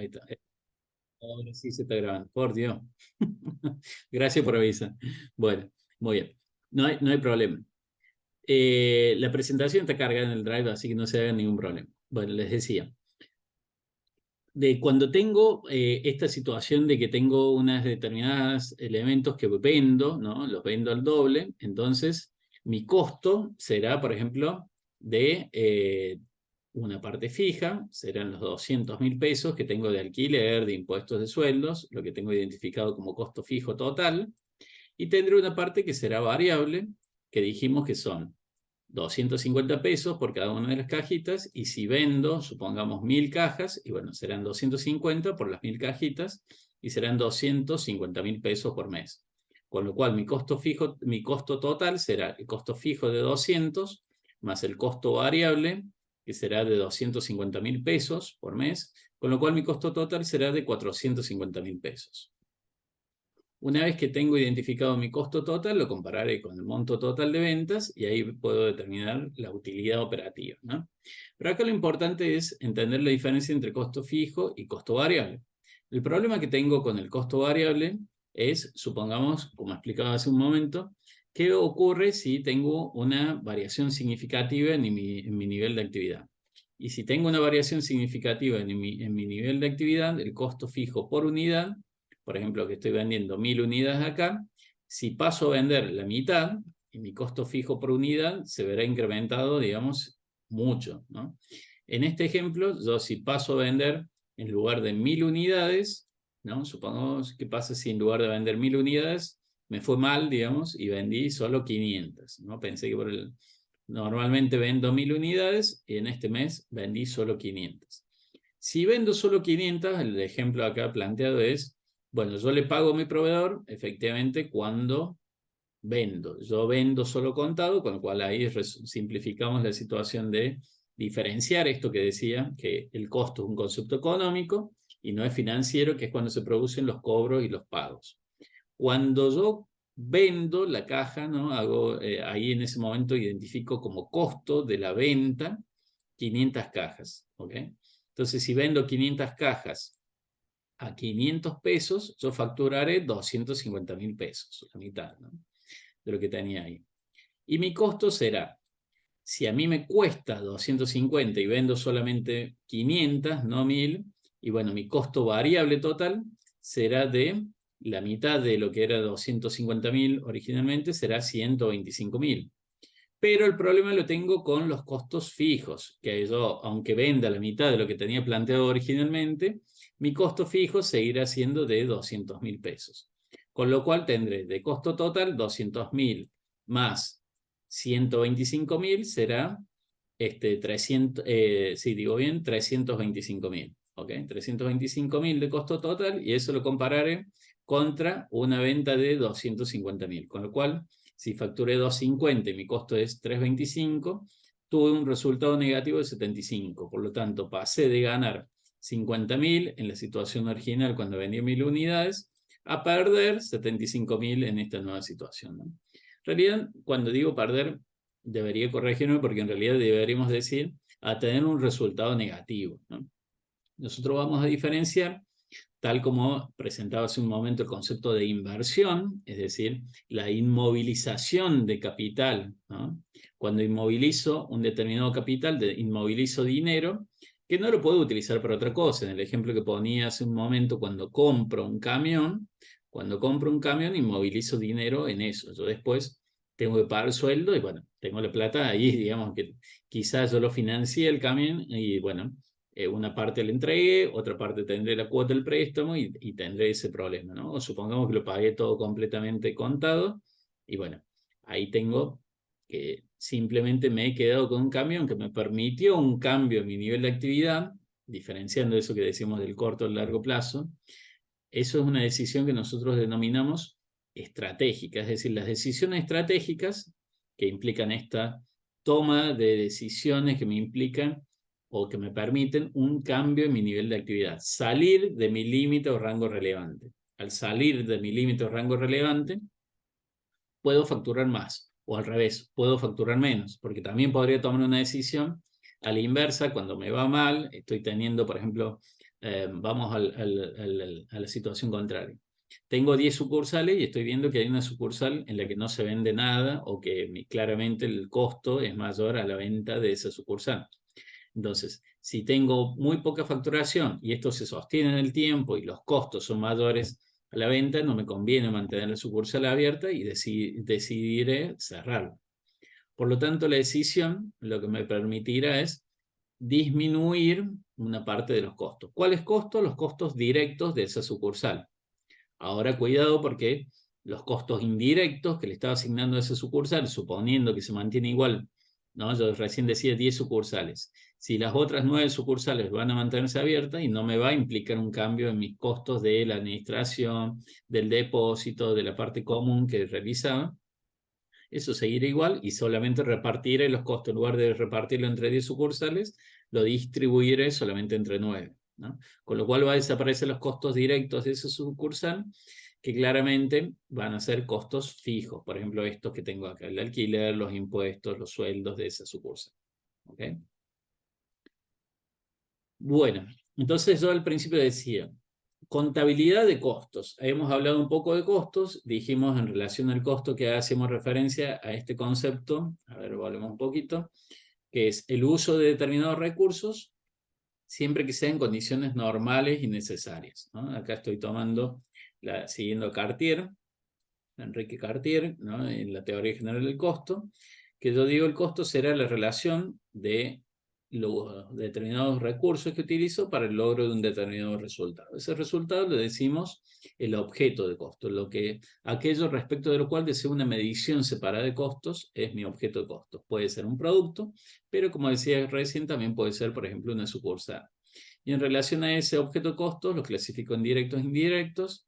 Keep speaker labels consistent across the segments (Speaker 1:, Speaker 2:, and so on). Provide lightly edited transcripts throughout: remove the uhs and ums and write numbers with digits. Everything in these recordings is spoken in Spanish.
Speaker 1: ahí está. Ahora sí se está grabando, por Dios. Gracias por avisar. Bueno, muy bien. No hay problema. La presentación está cargada en el Drive, así que no se haga ningún problema. Bueno, les decía, de cuando tengo esta situación de que tengo unas determinadas elementos que vendo, ¿no? Los vendo al doble, entonces mi costo será, por ejemplo, de una parte fija, serán los 200.000 pesos que tengo de alquiler, de impuestos de sueldos, lo que tengo identificado como costo fijo total, y tendré una parte que será variable, que dijimos que son 250 pesos por cada una de las cajitas, y si vendo, supongamos 1.000 cajas, y bueno, serán 250 por las 1.000 cajitas, y serán 250.000 pesos por mes. Con lo cual mi costo fijo, mi costo total será el costo fijo de 200 más el costo variable, que será de 250.000 pesos por mes, con lo cual mi costo total será de 450.000 pesos. Una vez que tengo identificado mi costo total, lo compararé con el monto total de ventas y ahí puedo determinar la utilidad operativa, ¿no? Pero acá lo importante es entender la diferencia entre costo fijo y costo variable. El problema que tengo con el costo variable es, supongamos, como explicaba hace un momento, ¿qué ocurre si tengo una variación significativa en mi nivel de actividad? Y si tengo una variación significativa en mi nivel de actividad, el costo fijo por unidad, por ejemplo, que estoy vendiendo 1.000 unidades acá, si paso a vender la mitad, y mi costo fijo por unidad se verá incrementado, digamos, mucho, ¿no? En este ejemplo, yo si paso a vender en lugar de 1.000 unidades, ¿no? Supongamos que pasa si en lugar de vender 1.000 unidades, me fue mal, digamos, y vendí solo 500, ¿no? Pensé que normalmente vendo 1.000 unidades y en este mes vendí solo 500. Si vendo solo 500, el ejemplo acá planteado es, bueno, yo le pago a mi proveedor efectivamente cuando vendo. Yo vendo solo contado, con lo cual ahí simplificamos la situación de diferenciar esto que decía, que el costo es un concepto económico y no es financiero, que es cuando se producen los cobros y los pagos. Cuando yo vendo la caja, ¿no? Ahí en ese momento identifico como costo de la venta 500 cajas, ¿ok? Entonces, si vendo 500 cajas a 500 pesos, yo facturaré 250.000 pesos, la mitad, ¿no? De lo que tenía ahí. Y mi costo será, si a mí me cuesta 250 y vendo solamente 500, no 1.000, y bueno, mi costo variable total será de la mitad de lo que era 250.000 originalmente, será 125.000. Pero el problema lo tengo con los costos fijos, que yo, aunque venda la mitad de lo que tenía planteado originalmente, mi costo fijo seguirá siendo de 200.000 pesos. Con lo cual tendré de costo total 200.000 más 125.000 será 300, sí, digo bien, 325.000. ¿Ok? 325.000 de costo total y eso lo compararé contra una venta de 250.000. Con lo cual, si facturé 250 y mi costo es 325, tuve un resultado negativo de 75. Por lo tanto, pasé de ganar 50.000 en la situación original cuando vendí 1.000 unidades a perder 75.000 en esta nueva situación, ¿no? En realidad, cuando digo perder, debería corregirme porque en realidad deberíamos decir a tener un resultado negativo, ¿no? Nosotros vamos a diferenciar, tal como presentaba hace un momento, el concepto de inversión, es decir, la inmovilización de capital, ¿no? Cuando inmovilizo un determinado capital, inmovilizo dinero, que no lo puedo utilizar para otra cosa. En el ejemplo que ponía hace un momento, cuando compro un camión, inmovilizo dinero en eso. Yo después tengo que pagar sueldo y bueno, tengo la plata ahí, digamos que quizás yo lo financié el camión y bueno, una parte la entregué, otra parte tendré la cuota del préstamo y tendré ese problema, ¿no? O supongamos que lo pagué todo completamente contado y bueno, ahí tengo que simplemente me he quedado con un camión que me permitió un cambio en mi nivel de actividad, diferenciando eso que decimos del corto al largo plazo. Eso es una decisión que nosotros denominamos estratégica, es decir, las decisiones estratégicas que implican esta toma de decisiones que me implican o que me permiten un cambio en mi nivel de actividad, salir de mi límite o rango relevante. Al salir de mi límite o rango relevante, puedo facturar más, o al revés, puedo facturar menos, porque también podría tomar una decisión a la inversa, cuando me va mal, estoy teniendo, por ejemplo, vamos a la situación contraria. Tengo 10 sucursales y estoy viendo que hay una sucursal en la que no se vende nada o que claramente el costo es mayor a la venta de esa sucursal. Entonces, si tengo muy poca facturación y esto se sostiene en el tiempo y los costos son mayores a la venta, no me conviene mantener la sucursal abierta y decidiré cerrarla. Por lo tanto, la decisión lo que me permitirá es disminuir una parte de los costos. ¿Cuáles costos? Los costos directos de esa sucursal. Ahora cuidado porque los costos indirectos que le estaba asignando a esa sucursal, suponiendo que se mantiene igual, ¿no? Yo recién decía 10 sucursales. Si las otras 9 sucursales van a mantenerse abiertas y no me va a implicar un cambio en mis costos de la administración, del depósito, de la parte común que realizaba, eso seguirá igual y solamente repartiré los costos. En lugar de repartirlo entre 10 sucursales, lo distribuiré solamente entre 9, ¿no? Con lo cual va a desaparecer los costos directos de esa sucursal, que claramente van a ser costos fijos. Por ejemplo, estos que tengo acá, el alquiler, los impuestos, los sueldos de esa sucursal. ¿Okay? Bueno, entonces yo al principio decía, contabilidad de costos. Hemos hablado un poco de costos, dijimos en relación al costo que hacemos referencia a este concepto, a ver, volvemos un poquito, que es el uso de determinados recursos siempre que sea en condiciones normales y necesarias, ¿no? Acá estoy tomando, siguiendo Cartier, Enrique Cartier, ¿no? En la teoría general del costo, que yo digo el costo será la relación de los determinados recursos que utilizo para el logro de un determinado resultado. Ese resultado le decimos el objeto de costo, aquello respecto de lo cual deseo una medición separada de costos es mi objeto de costos. Puede ser un producto, pero como decía recién, también puede ser, por ejemplo, una sucursal. Y en relación a ese objeto de costos, lo clasifico en directos e indirectos.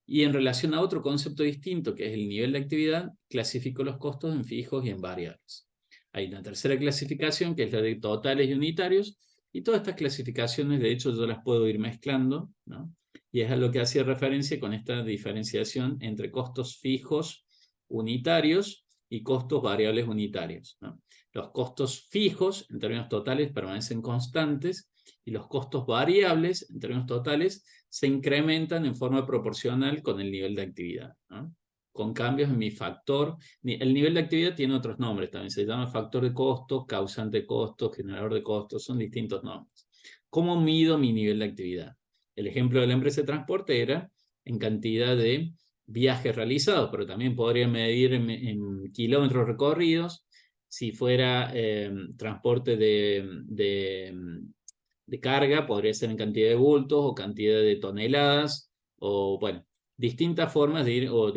Speaker 1: Y en relación a otro concepto distinto, que es el nivel de actividad, clasifico los costos en fijos y en variables. Hay una tercera clasificación, que es la de totales y unitarios, y todas estas clasificaciones, de hecho, yo las puedo ir mezclando, ¿no? Y es a lo que hacía referencia con esta diferenciación entre costos fijos unitarios y costos variables unitarios, ¿no? Los costos fijos, en términos totales, permanecen constantes, y los costos variables, en términos totales, se incrementan en forma proporcional con el nivel de actividad, ¿no? Con cambios en mi factor. El nivel de actividad tiene otros nombres también, se llama factor de costos, causante de costos, generador de costos, son distintos nombres. ¿Cómo mido mi nivel de actividad? El ejemplo de la empresa de transporte era en cantidad de viajes realizados, pero también podría medir en kilómetros recorridos. Si fuera transporte de carga, podría ser en cantidad de bultos o cantidad de toneladas, o bueno, distintas formas de ir, o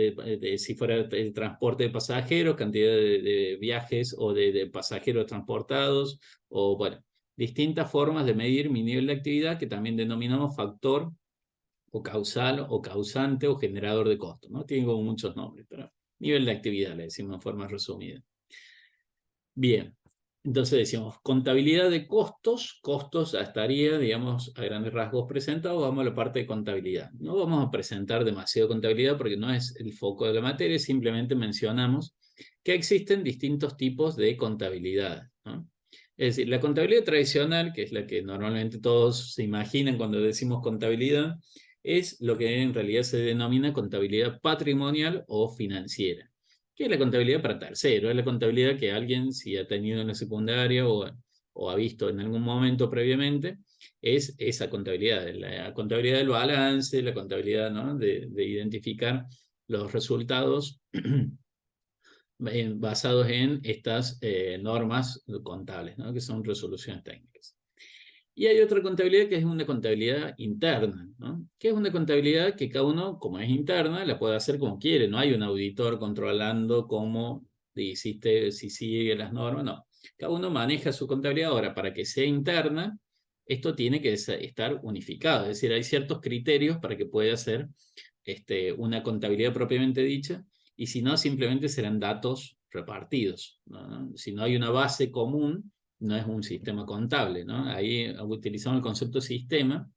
Speaker 1: si fuera el transporte de pasajeros, cantidad de viajes o de pasajeros transportados, o bueno, distintas formas de medir mi nivel de actividad que también denominamos factor o causal o causante o generador de costos, ¿no? Tienen como muchos nombres, pero nivel de actividad le decimos en forma resumida. Bien, entonces decíamos, contabilidad de costos, costos estaría, digamos, a grandes rasgos presentados, vamos a la parte de contabilidad. No vamos a presentar demasiado contabilidad porque no es el foco de la materia, simplemente mencionamos que existen distintos tipos de contabilidad, ¿no? Es decir, la contabilidad tradicional, que es la que normalmente todos se imaginan cuando decimos contabilidad, es lo que en realidad se denomina contabilidad patrimonial o financiera. ¿Qué es la contabilidad para terceros? Es la contabilidad que alguien, si ha tenido en la secundaria o ha visto en algún momento previamente, es esa contabilidad, la contabilidad del balance, la contabilidad, ¿no? de identificar los resultados basados en estas normas contables, ¿no? Que son resoluciones técnicas. Y hay otra contabilidad que es una contabilidad interna, ¿no? Que es una contabilidad que cada uno, como es interna, la puede hacer como quiere. No hay un auditor controlando cómo hiciste, si sigue las normas, no. Cada uno maneja su contabilidad. Ahora, para que sea interna, esto tiene que estar unificado. Es decir, hay ciertos criterios para que pueda ser una contabilidad propiamente dicha, y si no, simplemente serán datos repartidos, ¿no? Si no hay una base común, no es un sistema contable, ¿no? Ahí utilizamos el concepto de sistema,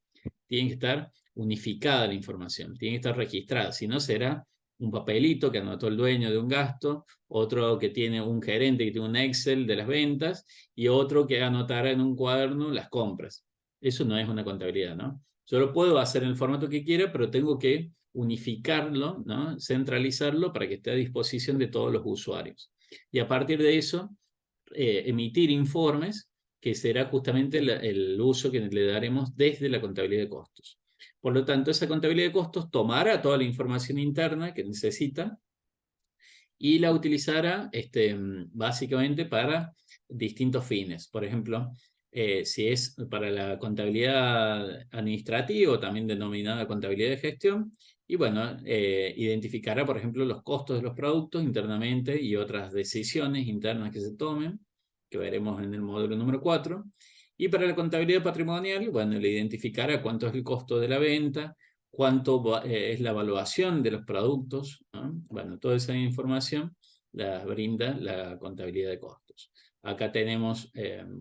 Speaker 1: tiene que estar unificada la información, tiene que estar registrada, si no será un papelito que anotó el dueño de un gasto, otro que tiene un gerente que tiene un Excel de las ventas, y otro que anotará en un cuaderno las compras. Eso no es una contabilidad, ¿no? Yo lo puedo hacer en el formato que quiera, pero tengo que unificarlo, ¿no? Centralizarlo para que esté a disposición de todos los usuarios. Y a partir de eso, emitir informes, que será justamente el uso que le daremos desde la contabilidad de costos. Por lo tanto, esa contabilidad de costos tomará toda la información interna que necesita y la utilizará básicamente para distintos fines. Por ejemplo, si es para la contabilidad administrativa, también denominada contabilidad de gestión, y bueno, identificará, por ejemplo, los costos de los productos internamente y otras decisiones internas que se tomen, que veremos en el módulo número 4. Y para la contabilidad patrimonial, bueno, le identificará cuánto es el costo de la venta, cuánto es la evaluación de los productos, ¿no? Bueno, toda esa información la brinda la contabilidad de costos. Acá tenemos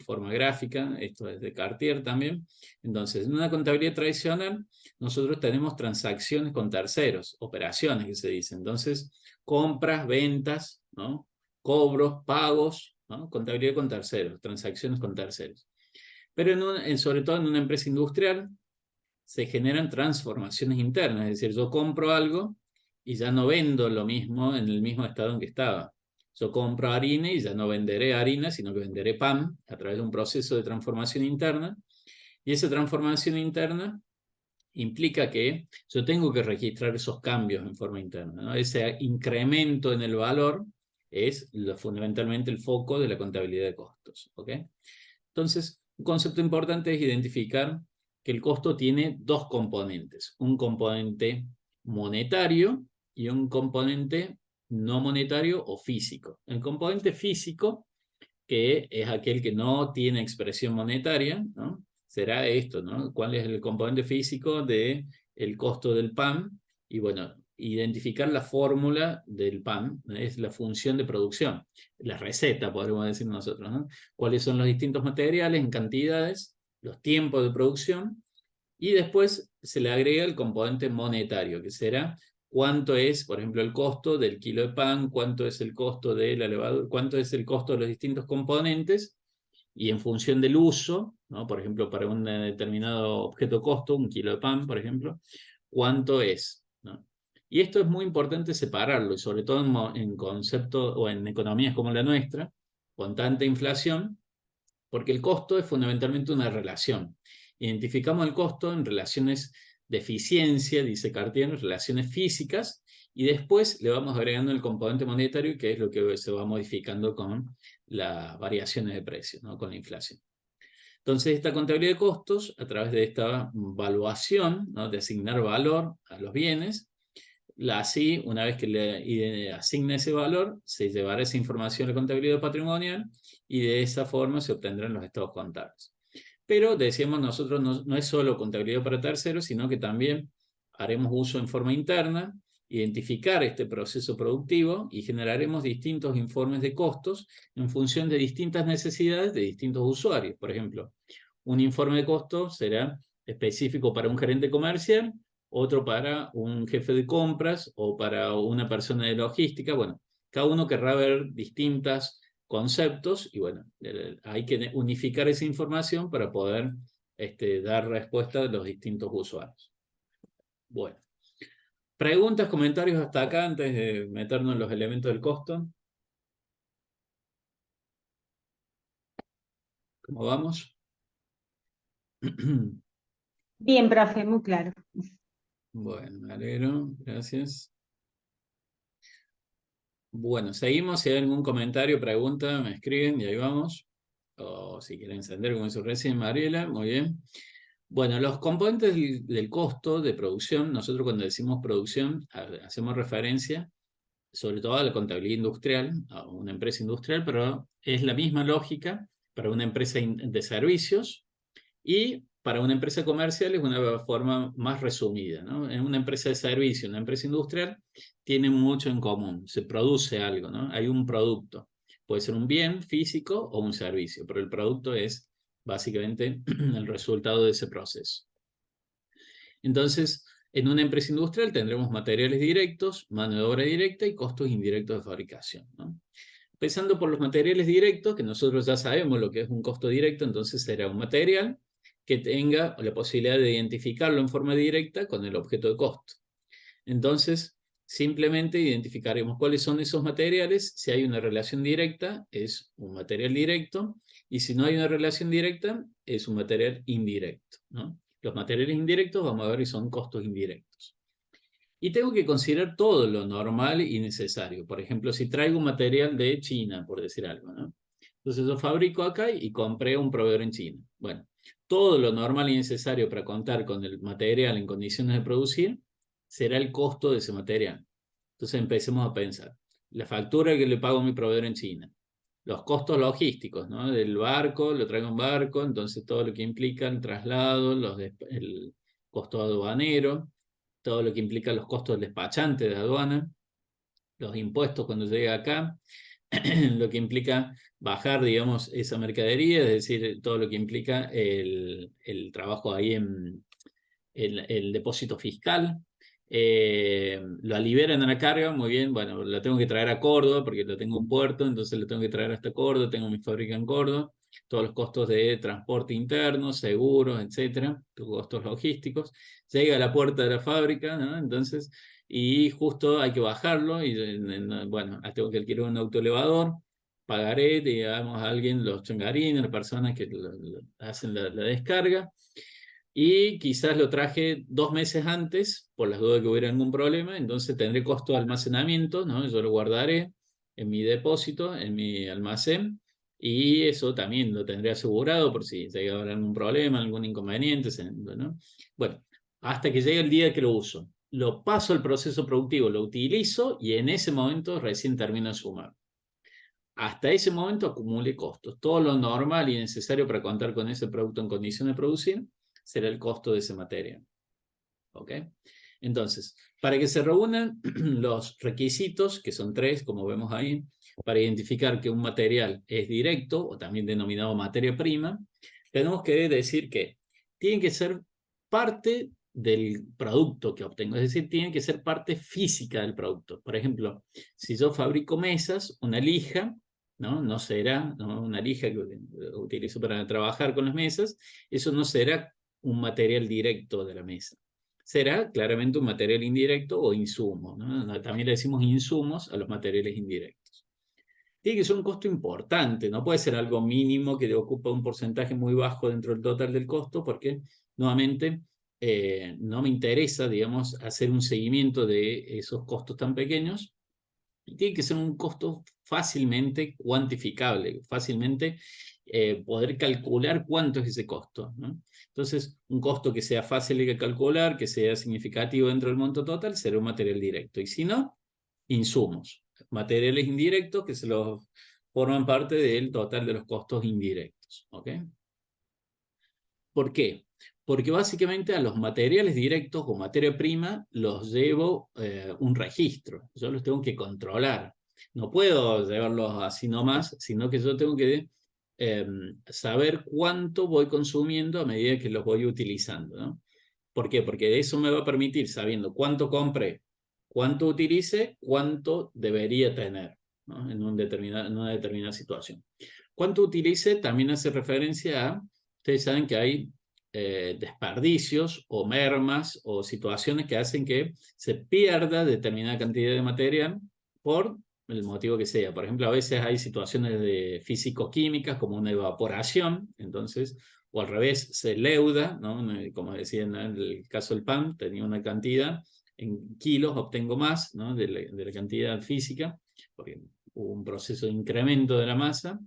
Speaker 1: forma gráfica, esto es de Cartier también. Entonces, en una contabilidad tradicional, nosotros tenemos transacciones con terceros, operaciones que se dicen. Entonces, compras, ventas, ¿no? Cobros, pagos, ¿no? Contabilidad con terceros, transacciones con terceros. Pero sobre todo en una empresa industrial, se generan transformaciones internas, es decir, yo compro algo y ya no vendo lo mismo en el mismo estado en que estaba. Yo compro harina y ya no venderé harina, sino que venderé pan a través de un proceso de transformación interna. Y esa transformación interna implica que yo tengo que registrar esos cambios en forma interna, ¿no? Ese incremento en el valor es fundamentalmente el foco de la contabilidad de costos, ¿ok? Entonces, un concepto importante es identificar que el costo tiene dos componentes, un componente monetario y un componente no monetario o físico. El componente físico, que es aquel que no tiene expresión monetaria, ¿no? Será esto, ¿no? ¿Cuál es el componente físico del costo del pan? Y bueno, identificar la fórmula del pan, ¿no? Es la función de producción, la receta, podríamos decir nosotros, ¿no? Cuáles son los distintos materiales en cantidades, los tiempos de producción, y después se le agrega el componente monetario, que será cuánto es, por ejemplo, el costo del kilo de pan, cuánto es el costo de la levadura, cuánto es el costo de los distintos componentes, y en función del uso, ¿no? Por ejemplo, para un determinado objeto costo, un kilo de pan, por ejemplo, cuánto es, ¿no? Y esto es muy importante separarlo, y sobre todo en conceptos o en economías como la nuestra, con tanta inflación, porque el costo es fundamentalmente una relación. Identificamos el costo en relaciones de eficiencia, dice Cartier, relaciones físicas, y después le vamos agregando el componente monetario, que es lo que se va modificando con las variaciones de precios, ¿no? Con la inflación. Entonces, esta contabilidad de costos, a través de esta valuación, ¿no? De asignar valor a los bienes, así, una vez que le asigna ese valor, se llevará esa información a la contabilidad patrimonial y de esa forma se obtendrán los estados contables. Pero decíamos nosotros, no es solo contabilidad para terceros, sino que también haremos uso en forma interna, identificar este proceso productivo y generaremos distintos informes de costos en función de distintas necesidades de distintos usuarios. Por ejemplo, un informe de costos será específico para un gerente comercial, otro para un jefe de compras o para una persona de logística. Bueno, cada uno querrá ver distintos conceptos y bueno, hay que unificar esa información para poder dar respuesta a los distintos usuarios. Bueno, preguntas, comentarios hasta acá antes de meternos en los elementos del costo. ¿Cómo vamos?
Speaker 2: Bien, profe, muy claro.
Speaker 1: Bueno, me alegro, gracias. Bueno, seguimos. Si hay algún comentario, pregunta, me escriben y ahí vamos. O si quieren encender, como hizo recién Mariela, muy bien. Bueno, los componentes del costo de producción, nosotros cuando decimos producción, hacemos referencia sobre todo a la contabilidad industrial, a una empresa industrial, pero es la misma lógica para una empresa de servicios y para una empresa comercial es una forma más resumida, ¿no? En una empresa de servicio, una empresa industrial, tienen mucho en común, se produce algo, ¿no? Hay un producto, puede ser un bien físico o un servicio, pero el producto es básicamente el resultado de ese proceso. Entonces, en una empresa industrial tendremos materiales directos, mano de obra directa y costos indirectos de fabricación, ¿no? Empezando por los materiales directos, que nosotros ya sabemos lo que es un costo directo, entonces será un material que tenga la posibilidad de identificarlo en forma directa con el objeto de costo. Entonces, simplemente identificaremos cuáles son esos materiales. Si hay una relación directa, es un material directo, y si no hay una relación directa, es un material indirecto, ¿no? Los materiales indirectos, vamos a ver, son costos indirectos. Y tengo que considerar todo lo normal y necesario. Por ejemplo, si traigo un material de China, por decir algo, ¿no? Entonces yo fabrico acá y compré un proveedor en China. Bueno, todo lo normal y necesario para contar con el material en condiciones de producir será el costo de ese material. Entonces empecemos a pensar. La factura que le pago a mi proveedor en China. Los costos logísticos, ¿no? Del barco, lo traigo en barco, entonces todo lo que implica el traslado, el costo aduanero, todo lo que implica los costos del despachante de aduana, los impuestos cuando llega acá, lo que implica bajar, digamos, esa mercadería, es decir, todo lo que implica el trabajo ahí en el depósito fiscal. Lo liberan a la carga, muy bien, bueno, lo tengo que traer a Córdoba porque lo tengo en puerto, entonces lo tengo que traer hasta Córdoba, tengo mi fábrica en Córdoba, todos los costos de transporte interno, seguros, etcétera, costos logísticos, llega a la puerta de la fábrica, ¿no? Entonces, y justo hay que bajarlo, y bueno, tengo que alquilar un autoelevador, pagaré, digamos, a alguien, los changarines, las personas que hacen la descarga, y quizás lo traje 2 meses antes, por las dudas que hubiera algún problema, entonces tendré costo de almacenamiento, ¿no? Yo lo guardaré en mi depósito, en mi almacén, y eso también lo tendré asegurado por si llega a haber algún problema, algún inconveniente, ¿no? Bueno, hasta que llegue el día que lo uso. Lo paso al proceso productivo, lo utilizo y en ese momento recién termino de sumar. Hasta ese momento acumule costos. Todo lo normal y necesario para contar con ese producto en condiciones de producir será el costo de esa materia. ¿Ok? Entonces, para que se reúnan los requisitos, que son 3, como vemos ahí, para identificar que un material es directo, o también denominado materia prima, tenemos que decir que tiene que ser parte del producto que obtengo, es decir, tiene que ser parte física del producto. Por ejemplo, si yo fabrico mesas, una lija, no será, ¿no? Una lija que utilizo para trabajar con las mesas, eso no será un material directo de la mesa. Será claramente un material indirecto o insumo, ¿no? También le decimos insumos a los materiales indirectos. Tiene que ser un costo importante, no puede ser algo mínimo que ocupa un porcentaje muy bajo dentro del total del costo, porque nuevamente no me interesa, digamos, hacer un seguimiento de esos costos tan pequeños. Y tiene que ser un costo fácilmente cuantificable, fácilmente poder calcular cuánto es ese costo, ¿no? Entonces, un costo que sea fácil de calcular, que sea significativo dentro del monto total, será un material directo. Y si no, insumos, materiales indirectos que se los forman parte del total de los costos indirectos. ¿Ok? ¿Por qué? Porque básicamente a los materiales directos o materia prima los llevo un registro. Yo los tengo que controlar. No puedo llevarlos así nomás, sino que yo tengo que saber cuánto voy consumiendo a medida que los voy utilizando, ¿no? ¿Por qué? Porque eso me va a permitir, sabiendo cuánto compré, cuánto utilice, cuánto debería tener, ¿no? En una determinada situación. Cuánto utilice también hace referencia a, ustedes saben que hay desperdicios o mermas o situaciones que hacen que se pierda determinada cantidad de material por el motivo que sea. Por ejemplo, a veces hay situaciones de físico-químicas como una evaporación, entonces, o al revés, se leuda, ¿no? Como decía en el caso del pan, tenía una cantidad, en kilos obtengo más, ¿no? de la cantidad física, porque hubo un proceso de incremento de la masa.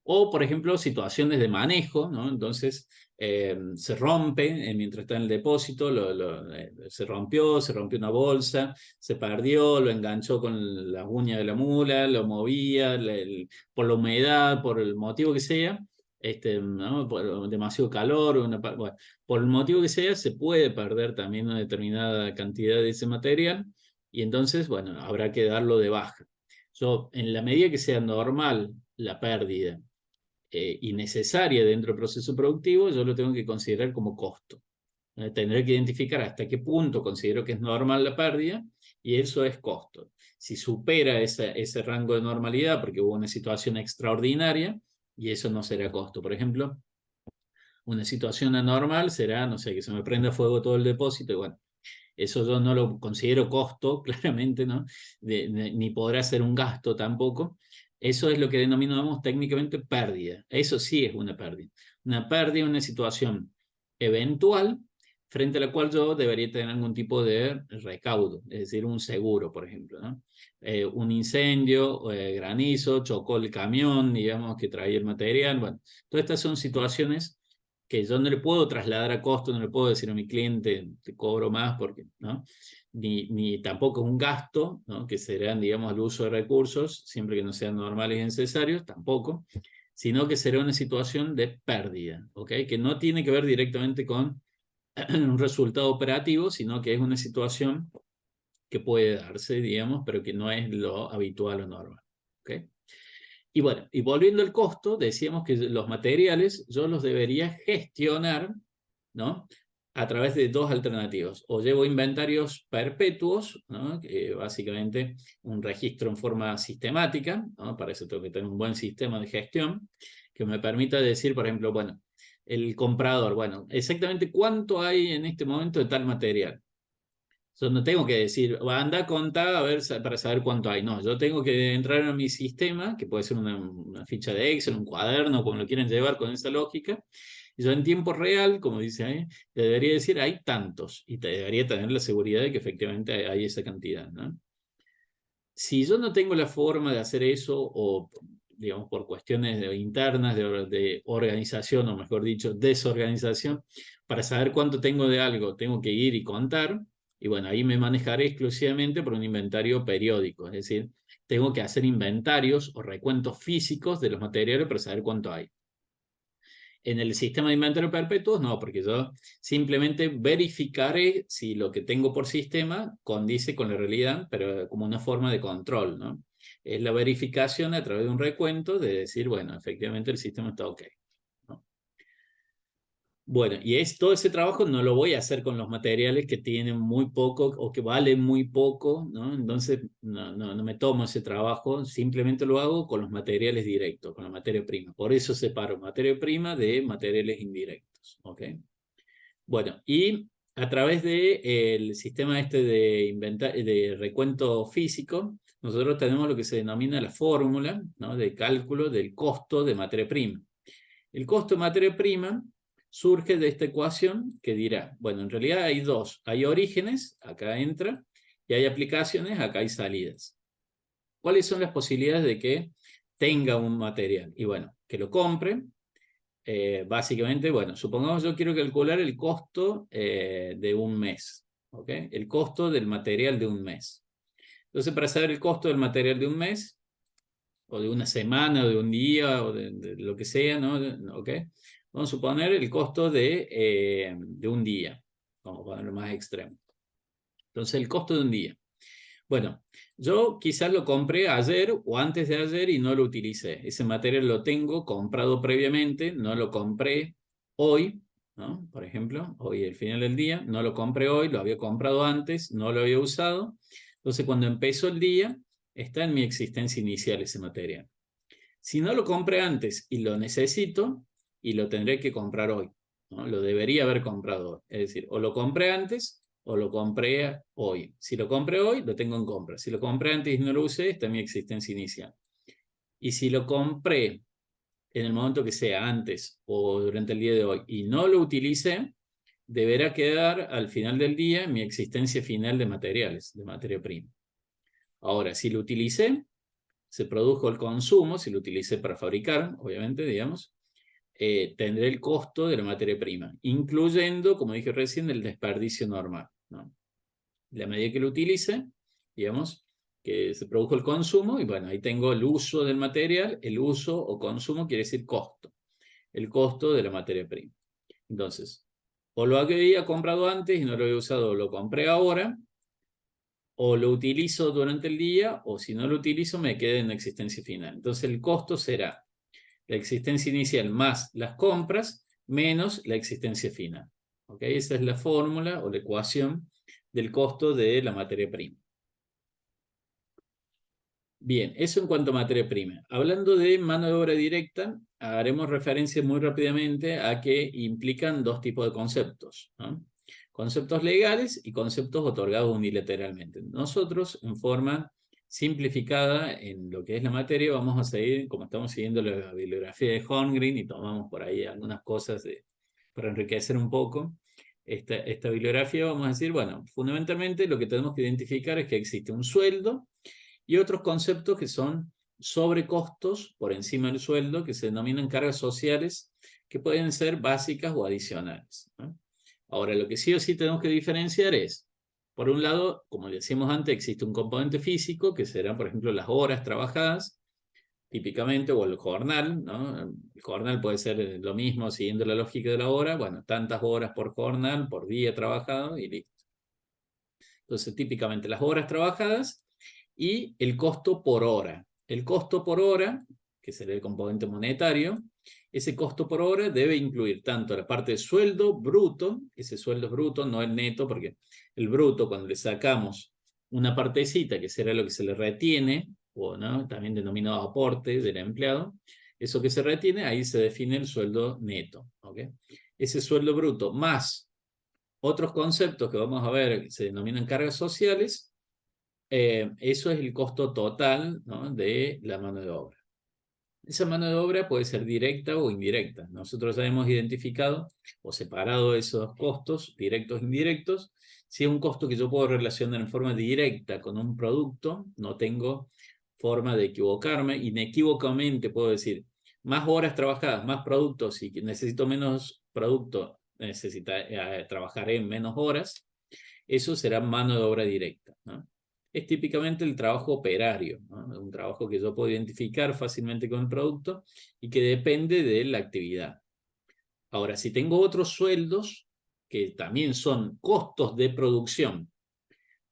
Speaker 1: O, por ejemplo, situaciones de manejo, ¿no? Entonces, se rompe mientras está en el depósito, se rompió una bolsa, se perdió, lo enganchó con las uñas de la mula, lo movía, por la humedad, por el motivo que sea, ¿no? Por demasiado calor, bueno, por el motivo que sea, se puede perder también una determinada cantidad de ese material, y entonces, bueno, habrá que darlo de baja. Yo, en la medida que sea normal la pérdida, y necesaria dentro del proceso productivo, yo lo tengo que considerar como costo. Tendré que identificar hasta qué punto considero que es normal la pérdida, y eso es costo. Si supera ese rango de normalidad porque hubo una situación extraordinaria, y eso no será costo. Por ejemplo, Una situación anormal será, no sé, que se me prenda fuego todo el depósito y bueno, eso yo no lo considero costo, claramente, ¿no? Ni podrá ser un gasto tampoco. Eso es lo que denominamos técnicamente pérdida. Eso sí es una pérdida. Una pérdida es una situación eventual frente a la cual yo debería tener algún tipo de recaudo, es decir, un seguro, por ejemplo, ¿no? Un incendio, granizo, chocó el camión, digamos, que traía el material. Bueno, todas estas son situaciones que yo no le puedo trasladar a costo, no le puedo decir a mi cliente, te cobro más, porque, ¿no? Ni tampoco es un gasto, ¿no? Que serán, digamos, el uso de recursos, siempre que no sean normales y necesarios, tampoco, sino que será una situación de pérdida, ¿ok? Que no tiene que ver directamente con un resultado operativo, sino que es una situación que puede darse, digamos, pero que no es lo habitual o normal, ¿ok? Y bueno, y volviendo al costo, decíamos que los materiales yo los debería gestionar, ¿no? A través de dos alternativas. O llevo inventarios perpetuos, ¿no? Básicamente un registro en forma sistemática, ¿no? Para eso tengo que tener un buen sistema de gestión que me permita decir, por ejemplo, bueno, el comprador, bueno, exactamente cuánto hay en este momento de tal material. Yo no tengo que decir, anda a contar a ver, para saber cuánto hay. No, yo tengo que entrar en mi sistema, que puede ser una ficha de Excel, un cuaderno, como lo quieren llevar con esa lógica. Y yo en tiempo real, como dice ahí, te debería decir, hay tantos. Y te debería tener la seguridad de que efectivamente hay esa cantidad, ¿no? Si yo no tengo la forma de hacer eso, o digamos por cuestiones internas de organización, o mejor dicho, desorganización, para saber cuánto tengo de algo, tengo que ir y contar, y bueno, ahí me manejaré exclusivamente por un inventario periódico, es decir, tengo que hacer inventarios o recuentos físicos de los materiales para saber cuánto hay. En el sistema de inventario perpetuos, no, porque yo simplemente verificaré si lo que tengo por sistema condice con la realidad, pero como una forma de control, ¿no? Es la verificación a través de un recuento de decir, bueno, efectivamente el sistema está ok, ¿no? Bueno, y todo ese trabajo no lo voy a hacer con los materiales que tienen muy poco o que valen muy poco, ¿no? Entonces no me tomo ese trabajo, simplemente lo hago con los materiales directos, con la materia prima. Por eso separo materia prima de materiales indirectos, ¿ok? Bueno, y a través del sistema este de recuento físico, nosotros tenemos lo que se denomina la fórmula, ¿no? De cálculo del costo de materia prima. El costo de materia prima surge de esta ecuación que dirá, bueno, en realidad hay dos, hay orígenes, acá entra, y hay aplicaciones, acá hay salidas. ¿Cuáles son las posibilidades de que tenga un material? Y bueno, que lo compre. Básicamente, bueno, supongamos yo quiero calcular el costo de un mes, ¿ok? El costo del material de un mes. Entonces, para saber el costo del material de un mes, o de una semana, o de un día, o de lo que sea, ¿no? ¿Ok? Vamos a suponer el costo de un día. Vamos a ponerlo más extremo. Entonces, el costo de un día. Bueno, yo quizás lo compré ayer o antes de ayer y no lo utilicé. Ese material lo tengo comprado previamente, no lo compré hoy, ¿no? Por ejemplo, hoy al final del día, no lo compré hoy, lo había comprado antes, no lo había usado. Entonces, cuando empezó el día, está en mi existencia inicial ese material. Si no lo compré antes y lo necesito, y lo tendré que comprar hoy, ¿no? Lo debería haber comprado hoy. Es decir, o lo compré antes o lo compré hoy. Si lo compré hoy, lo tengo en compra. Si lo compré antes y no lo usé, está en mi existencia inicial. Y si lo compré en el momento que sea, antes o durante el día de hoy, y no lo utilicé, deberá quedar al final del día en mi existencia final de materiales, de materia prima. Ahora, si lo utilicé, se produjo el consumo, si lo utilicé para fabricar, obviamente, digamos, tendré el costo de la materia prima, incluyendo, como dije recién, el desperdicio normal, ¿no? La medida que lo utilice, digamos, que se produjo el consumo, y bueno, ahí tengo el uso del material, el uso o consumo quiere decir costo, el costo de la materia prima. Entonces, o lo había comprado antes y no lo había usado, lo compré ahora, o lo utilizo durante el día, o si no lo utilizo, me queda en la existencia final. Entonces, el costo será la existencia inicial más las compras menos la existencia final. ¿Ok? Esa es la fórmula o la ecuación del costo de la materia prima. Bien, eso en cuanto a materia prima. Hablando de mano de obra directa, haremos referencia muy rápidamente a que implican dos tipos de conceptos, ¿no? Conceptos legales y conceptos otorgados unilateralmente. Nosotros, en forma simplificada en lo que es la materia, vamos a seguir, como estamos siguiendo la bibliografía de Holmgren y tomamos por ahí algunas cosas para enriquecer un poco esta bibliografía, vamos a decir, bueno, fundamentalmente lo que tenemos que identificar es que existe un sueldo y otros conceptos que son sobrecostos por encima del sueldo, que se denominan cargas sociales, que pueden ser básicas o adicionales, ¿no? Ahora, lo que sí o sí tenemos que diferenciar es, por un lado, como decíamos antes, existe un componente físico, que serán, por ejemplo, las horas trabajadas, típicamente, o el jornal, ¿no? El jornal puede ser lo mismo, siguiendo la lógica de la hora, bueno, tantas horas por jornal, por día trabajado, y listo. Entonces, típicamente las horas trabajadas y el costo por hora. El costo por hora, que será el componente monetario, ese costo por hora debe incluir tanto la parte de sueldo bruto, ese sueldo es bruto, no el neto, porque el bruto, cuando le sacamos una partecita, que será lo que se le retiene, o ¿no? También denominado aporte del empleado, eso que se retiene, ahí se define el sueldo neto, ¿okay? Ese sueldo bruto más otros conceptos que vamos a ver que se denominan cargas sociales, eso es el costo total, ¿no? De la mano de obra. Esa mano de obra puede ser directa o indirecta. Nosotros ya hemos identificado o separado esos costos, directos e indirectos. Si es un costo que yo puedo relacionar en forma directa con un producto, no tengo forma de equivocarme. Inequívocamente puedo decir, más horas trabajadas, más productos, y necesito menos producto, trabajaré en menos horas. Eso será mano de obra directa, ¿no? Es típicamente el trabajo operario, ¿no? Un trabajo que yo puedo identificar fácilmente con el producto y que depende de la actividad. Ahora, si tengo otros sueldos que también son costos de producción,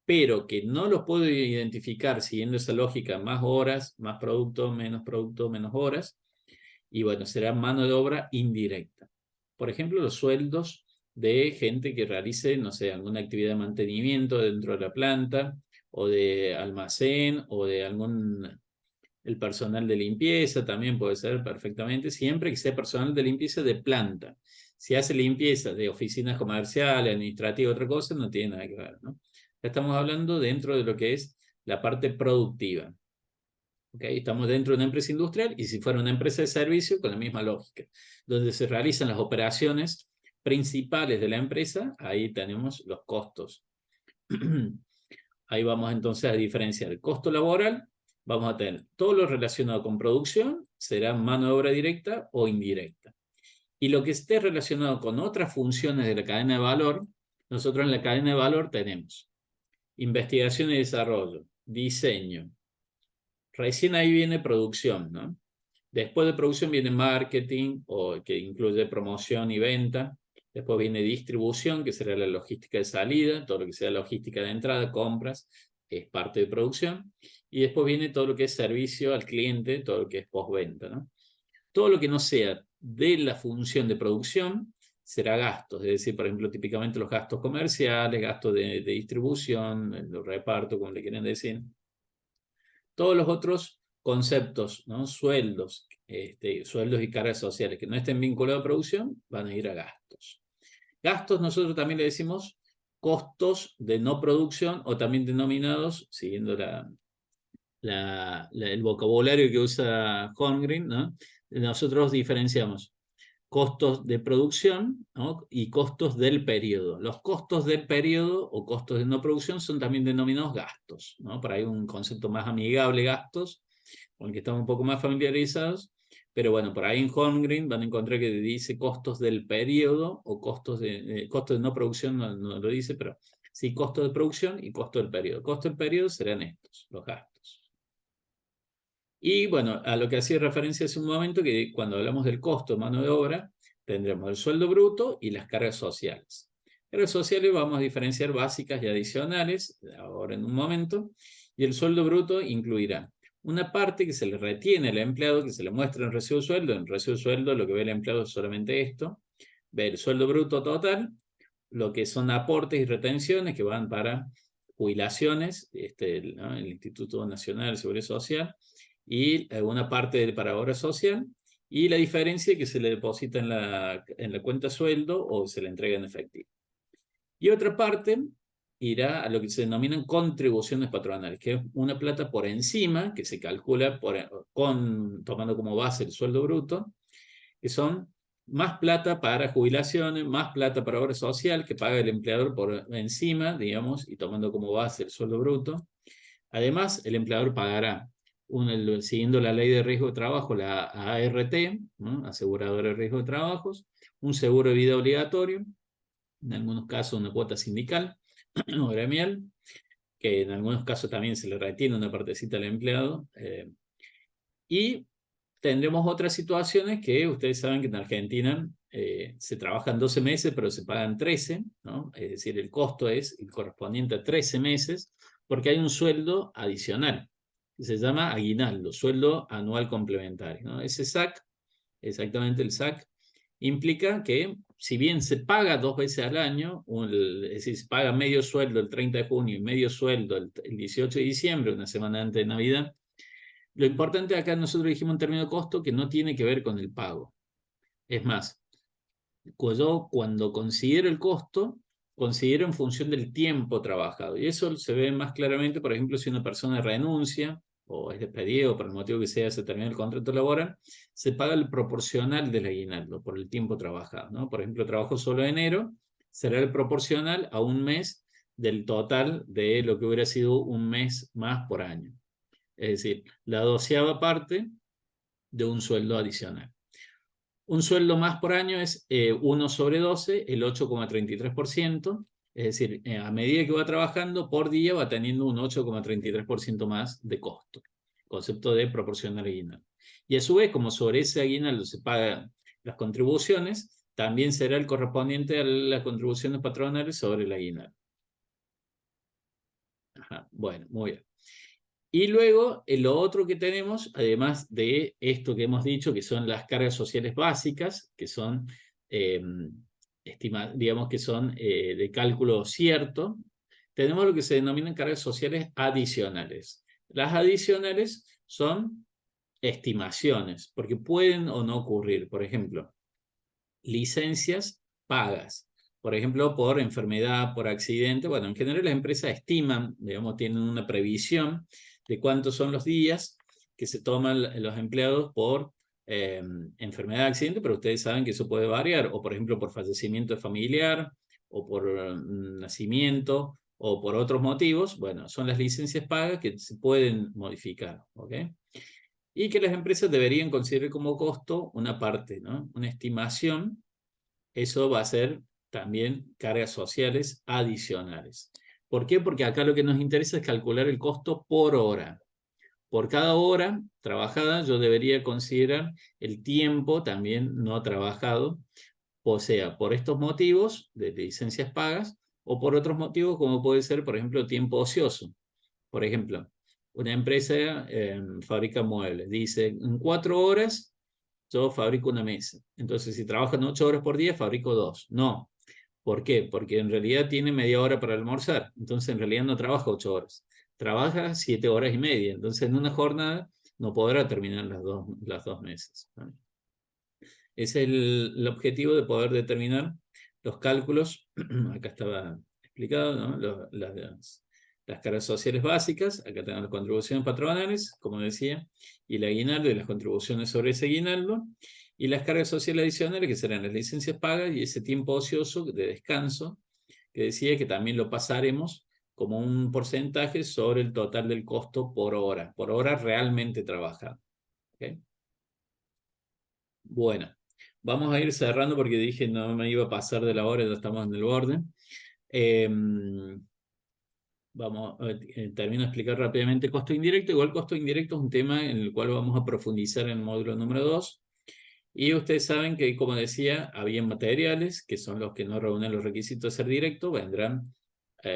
Speaker 1: pero que no los puedo identificar siguiendo esa lógica, más horas, más producto, menos horas, y bueno, será mano de obra indirecta. Por ejemplo, los sueldos de gente que realice, no sé, alguna actividad de mantenimiento dentro de la planta, o de almacén, o de el personal de limpieza también puede ser perfectamente, siempre que sea personal de limpieza de planta. Si hace limpieza de oficinas comerciales, administrativas, otra cosa, no tiene nada que ver, ¿no? Ya estamos hablando dentro de lo que es la parte productiva. ¿Okay? Estamos dentro de una empresa industrial y si fuera una empresa de servicio, con la misma lógica, donde se realizan las operaciones principales de la empresa, ahí tenemos los costos. Ahí vamos entonces a diferenciar el costo laboral. Vamos a tener todo lo relacionado con producción, será mano de obra directa o indirecta. Y lo que esté relacionado con otras funciones de la cadena de valor, nosotros en la cadena de valor tenemos investigación y desarrollo, diseño. Recién ahí viene producción, ¿no? Después de producción viene marketing, o que incluye promoción y venta. Después viene distribución, que será la logística de salida, todo lo que sea logística de entrada, compras, es parte de producción. Y después viene todo lo que es servicio al cliente, todo lo que es postventa, ¿no? Todo lo que no sea de la función de producción será gastos, es decir, por ejemplo, típicamente los gastos comerciales, gastos de distribución, el reparto, como le quieren decir. Todos los otros conceptos, ¿no? Sueldos, sueldos y cargas sociales que no estén vinculados a producción, van a ir a gastos. Gastos nosotros también le decimos costos de no producción o también denominados, siguiendo el vocabulario que usa Holmgren, ¿no? Nosotros diferenciamos costos de producción, ¿no? Y costos del periodo. Los costos del periodo o costos de no producción son también denominados gastos, ¿no? Por ahí un concepto más amigable, gastos, con el que estamos un poco más familiarizados, pero bueno, por ahí en Holmgren van a encontrar que dice costos del periodo o costos de no producción, no lo dice, pero sí costos de producción y costo del periodo. Costo del periodo serán estos, los gastos. Y bueno, a lo que hacía referencia hace un momento, que cuando hablamos del costo de mano de obra, tendremos el sueldo bruto y las cargas sociales. Cargas sociales vamos a diferenciar básicas y adicionales, ahora en un momento, y el sueldo bruto incluirá una parte que se le retiene al empleado, que se le muestra en recibo de sueldo. En recibo de sueldo lo que ve el empleado es solamente esto, ve el sueldo bruto total, lo que son aportes y retenciones que van para jubilaciones, ¿no? El Instituto Nacional de Seguridad Social, y alguna parte para obra social, y la diferencia que se le deposita en la cuenta sueldo o se le entrega en efectivo. Y otra parte irá a lo que se denominan contribuciones patronales, que es una plata por encima, que se calcula tomando como base el sueldo bruto, que son más plata para jubilaciones, más plata para obra social que paga el empleador por encima, digamos, y tomando como base el sueldo bruto. Además, el empleador pagará, siguiendo la ley de riesgo de trabajo, la ART, ¿no? Aseguradora de riesgo de trabajos, un seguro de vida obligatorio, en algunos casos una cuota sindical o gremial, que en algunos casos también se le retiene una partecita al empleado, y tendremos otras situaciones que ustedes saben que en Argentina se trabajan 12 meses, pero se pagan 13, ¿no? Es decir, el costo es el correspondiente a 13 meses, porque hay un sueldo adicional, que se llama aguinaldo, sueldo anual complementario, ¿no? Ese SAC, exactamente el SAC, implica que si bien se paga 2 veces al año, es decir, se paga medio sueldo el 30 de junio y medio sueldo el 18 de diciembre, una semana antes de Navidad, lo importante acá nosotros dijimos en términos de costo que no tiene que ver con el pago. Es más, yo cuando considero el costo, considero en función del tiempo trabajado. Y eso se ve más claramente, por ejemplo, si una persona renuncia o es despedido o por el motivo que sea se termina el contrato laboral, se paga el proporcional del aguinaldo por el tiempo trabajado, ¿no? Por ejemplo, trabajo solo enero, será el proporcional a un mes del total de lo que hubiera sido un mes más por año. Es decir, la 12ª parte de un sueldo adicional. Un sueldo más por año es 1 sobre 12, el 8,33%, es decir, a medida que va trabajando por día va teniendo un 8,33% más de costo, concepto de proporcional aguinaldo. Y a su vez, como sobre ese aguinaldo se pagan las contribuciones, también será el correspondiente a las contribuciones patronales sobre el aguinaldo. Ajá, bueno, muy bien. Y luego, lo otro que tenemos, además de esto que hemos dicho, que son las cargas sociales básicas, que son, digamos que son de cálculo cierto, tenemos lo que se denominan cargas sociales adicionales. Las adicionales son estimaciones, porque pueden o no ocurrir. Por ejemplo, licencias pagas. Por ejemplo, por enfermedad, por accidente. Bueno, en general las empresas estiman, digamos, tienen una previsión de cuántos son los días que se toman los empleados por enfermedad, accidente, pero ustedes saben que eso puede variar, o por ejemplo por fallecimiento familiar, o por nacimiento, o por otros motivos. Bueno, son las licencias pagas que se pueden modificar, ¿ok? Y que las empresas deberían considerar como costo una parte, ¿no? Una estimación. Eso va a ser también cargas sociales adicionales. ¿Por qué? Porque acá lo que nos interesa es calcular el costo por hora. Por cada hora trabajada yo debería considerar el tiempo también no trabajado, o sea, por estos motivos de licencias pagas o por otros motivos como puede ser, por ejemplo, tiempo ocioso. Por ejemplo, una empresa fabrica muebles, dice, en 4 horas yo fabrico una mesa. Entonces, si trabajan 8 horas por día, fabrico 2. No. ¿Por qué? Porque en realidad tiene media hora para almorzar. Entonces, en realidad no trabaja 8 horas. Trabaja 7 horas y media. Entonces, en una jornada no podrá terminar las dos mesas, ¿vale? Es el objetivo de poder determinar los cálculos. Acá estaba explicado, ¿no? Las cargas sociales básicas. Acá tenemos las contribuciones patronales, como decía, y el aguinaldo y las contribuciones sobre ese aguinaldo. Y las cargas sociales adicionales, que serán las licencias pagas y ese tiempo ocioso de descanso, que decía que también lo pasaremos como un porcentaje sobre el total del costo por hora realmente trabajada. ¿Okay? Bueno, vamos a ir cerrando porque dije no me iba a pasar de la hora, ya estamos en el borde. Termino de explicar rápidamente costo indirecto. Igual costo indirecto es un tema en el cual vamos a profundizar en el módulo número 2. Y ustedes saben que, como decía, había materiales, que son los que no reúnen los requisitos de ser directo, vendrán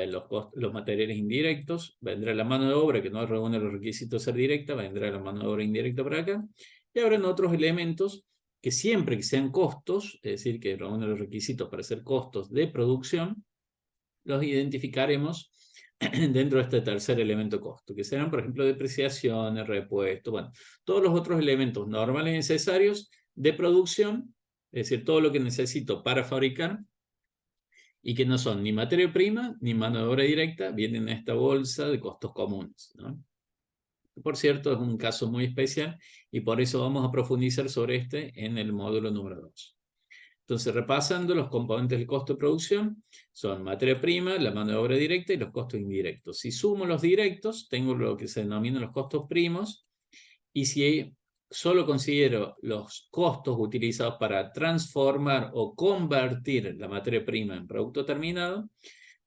Speaker 1: los materiales indirectos, vendrá la mano de obra que no reúne los requisitos de ser directa, vendrá la mano de obra indirecta para acá, y habrán otros elementos que siempre que sean costos, es decir, que reúnen los requisitos para ser costos de producción, los identificaremos dentro de este tercer elemento costo, que serán, por ejemplo, depreciaciones, repuestos, bueno, todos los otros elementos normales necesarios de producción, es decir, todo lo que necesito para fabricar y que no son ni materia prima ni mano de obra directa, vienen en esta bolsa de costos comunes, ¿no? Por cierto, es un caso muy especial y por eso vamos a profundizar sobre este en el módulo número 2. Entonces, repasando, los componentes del costo de producción son materia prima, la mano de obra directa y los costos indirectos. Si sumo los directos, tengo lo que se denominan los costos primos, y si solo considero los costos utilizados para transformar o convertir la materia prima en producto terminado,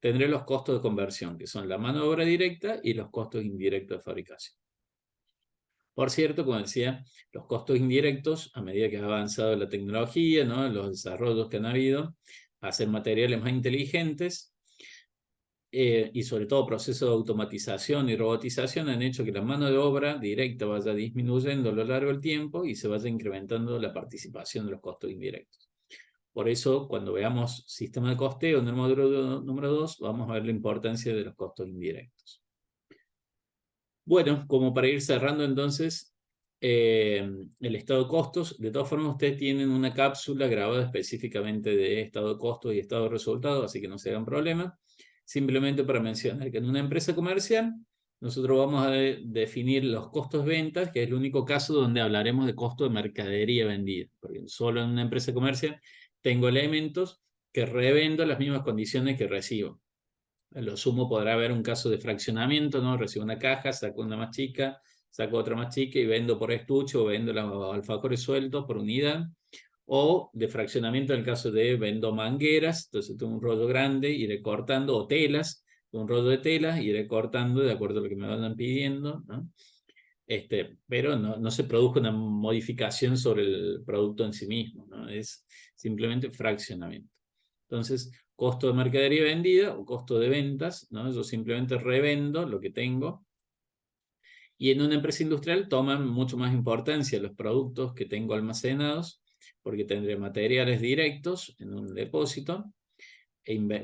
Speaker 1: tendré los costos de conversión, que son la mano de obra directa y los costos indirectos de fabricación. Por cierto, como decía, los costos indirectos, a medida que ha avanzado la tecnología, ¿no?, los desarrollos que han habido, hacer materiales más inteligentes y sobre todo procesos de automatización y robotización han hecho que la mano de obra directa vaya disminuyendo a lo largo del tiempo y se vaya incrementando la participación de los costos indirectos. Por eso, cuando veamos sistema de costeo en el módulo número 2, vamos a ver la importancia de los costos indirectos. Bueno, como para ir cerrando entonces el estado de costos, de todas formas ustedes tienen una cápsula grabada específicamente de estado de costos y estado de resultados, así que no se hagan problema. Simplemente para mencionar que en una empresa comercial nosotros vamos a definir los costos de ventas, que es el único caso donde hablaremos de costo de mercadería vendida, porque solo en una empresa comercial tengo elementos que revendo a las mismas condiciones que recibo. A lo sumo podrá haber un caso de fraccionamiento, ¿no? Recibo una caja, saco una más chica, saco otra más chica y vendo por estuche o vendo los alfajores sueltos por unidad. O de fraccionamiento en el caso de vendo mangueras, entonces tengo un rollo grande, iré cortando, o telas, un rollo de telas, iré cortando de acuerdo a lo que me vayan pidiendo, ¿no? Pero no se produjo una modificación sobre el producto en sí mismo, ¿no? Es simplemente fraccionamiento. Entonces, costo de mercadería vendida o costo de ventas, ¿no? Yo simplemente revendo lo que tengo. Y en una empresa industrial toman mucho más importancia los productos que tengo almacenados, porque tendré materiales directos en un depósito,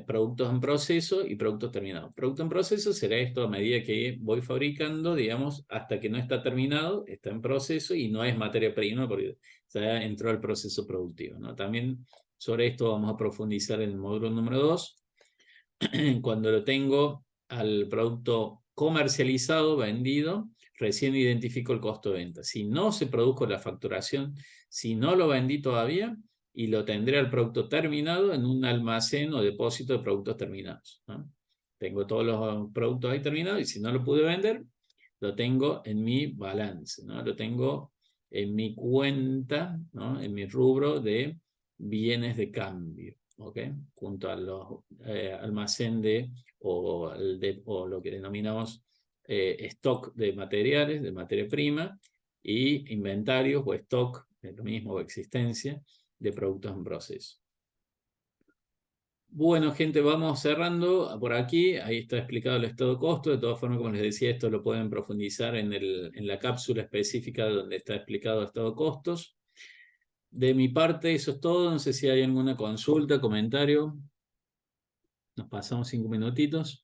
Speaker 1: productos en proceso y productos terminados. Producto en proceso será esto a medida que voy fabricando, digamos, hasta que no está terminado, está en proceso y no es materia prima porque ya entró al proceso productivo, ¿no? También sobre esto vamos a profundizar en el módulo número 2. Cuando lo tengo al producto comercializado, vendido, recién identifico el costo de venta. Si no se produjo la facturación, si no lo vendí todavía, y lo tendré al producto terminado en un almacén o depósito de productos terminados, ¿no? Tengo todos los productos ahí terminados y si no lo pude vender, lo tengo en mi balance, ¿no? Lo tengo en mi cuenta, ¿no?, en mi rubro de bienes de cambio, ¿ok? Junto a los almacén o lo que denominamos stock de materiales, de materia prima, y inventarios o stock, es lo mismo, o existencia, de productos en proceso. Bueno, gente, vamos cerrando por aquí. Ahí está explicado el estado de costo. De todas formas, como les decía, esto lo pueden profundizar en la cápsula específica donde está explicado el estado de costos. De mi parte, eso es todo. No sé si hay alguna consulta, comentario. Nos pasamos 5 minutitos.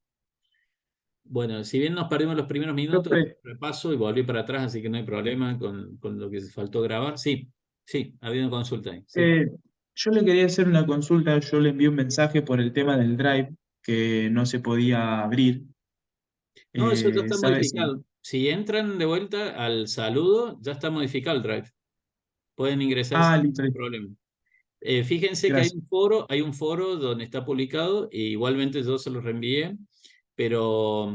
Speaker 1: Bueno, si bien nos perdimos los primeros minutos,
Speaker 3: Profe,
Speaker 1: repaso y volví para atrás, así que no hay problema con lo que se faltó grabar. Sí, sí, ha habido una consulta ahí. Sí.
Speaker 3: yo le quería hacer una consulta, yo le envié un mensaje por el tema del Drive que no se podía abrir.
Speaker 1: No, eso ya está
Speaker 3: ¿Sabe si?
Speaker 1: modificado. Si entran de vuelta al saludo, ya está modificado el Drive. Pueden ingresar
Speaker 3: Ah,
Speaker 1: sin
Speaker 3: listo,
Speaker 1: ningún
Speaker 3: listo.
Speaker 1: problema. Fíjense que
Speaker 3: Gracias.
Speaker 1: hay un foro donde está publicado, e igualmente yo se los reenvié, pero,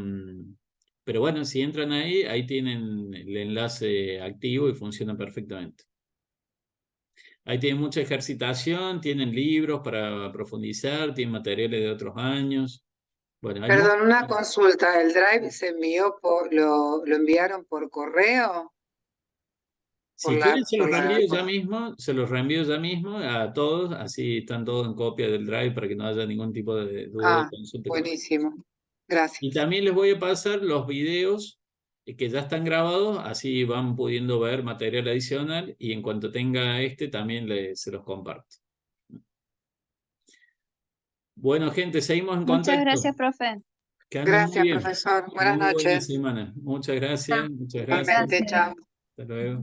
Speaker 1: pero bueno, si entran ahí, ahí tienen el enlace activo y funciona perfectamente. Ahí tienen mucha ejercitación, tienen libros para profundizar, tienen materiales de otros años. Bueno, hay mucho.
Speaker 4: Perdón, una consulta. ¿El Drive se envió lo enviaron por correo? Por
Speaker 1: Si quieren,
Speaker 4: la, por la, por-
Speaker 1: se los reenvío ya mismo a todos, así están todos en copia del Drive para que no haya ningún tipo de duda o
Speaker 4: Ah,
Speaker 1: consulta con eso.
Speaker 4: buenísimo.
Speaker 1: Y
Speaker 4: Gracias.
Speaker 1: también les voy a pasar los videos que ya están grabados, así van pudiendo ver material adicional y en cuanto tenga también se los comparto. Bueno, gente, seguimos en
Speaker 5: Muchas
Speaker 1: contacto.
Speaker 5: gracias, profe.
Speaker 1: Que anden muy
Speaker 4: Gracias,
Speaker 1: bien.
Speaker 4: profesor. Buenas
Speaker 1: Muy buena
Speaker 4: noches.
Speaker 1: semana. Muchas gracias. Muchas gracias.
Speaker 4: Igualmente, chao.
Speaker 1: Hasta luego.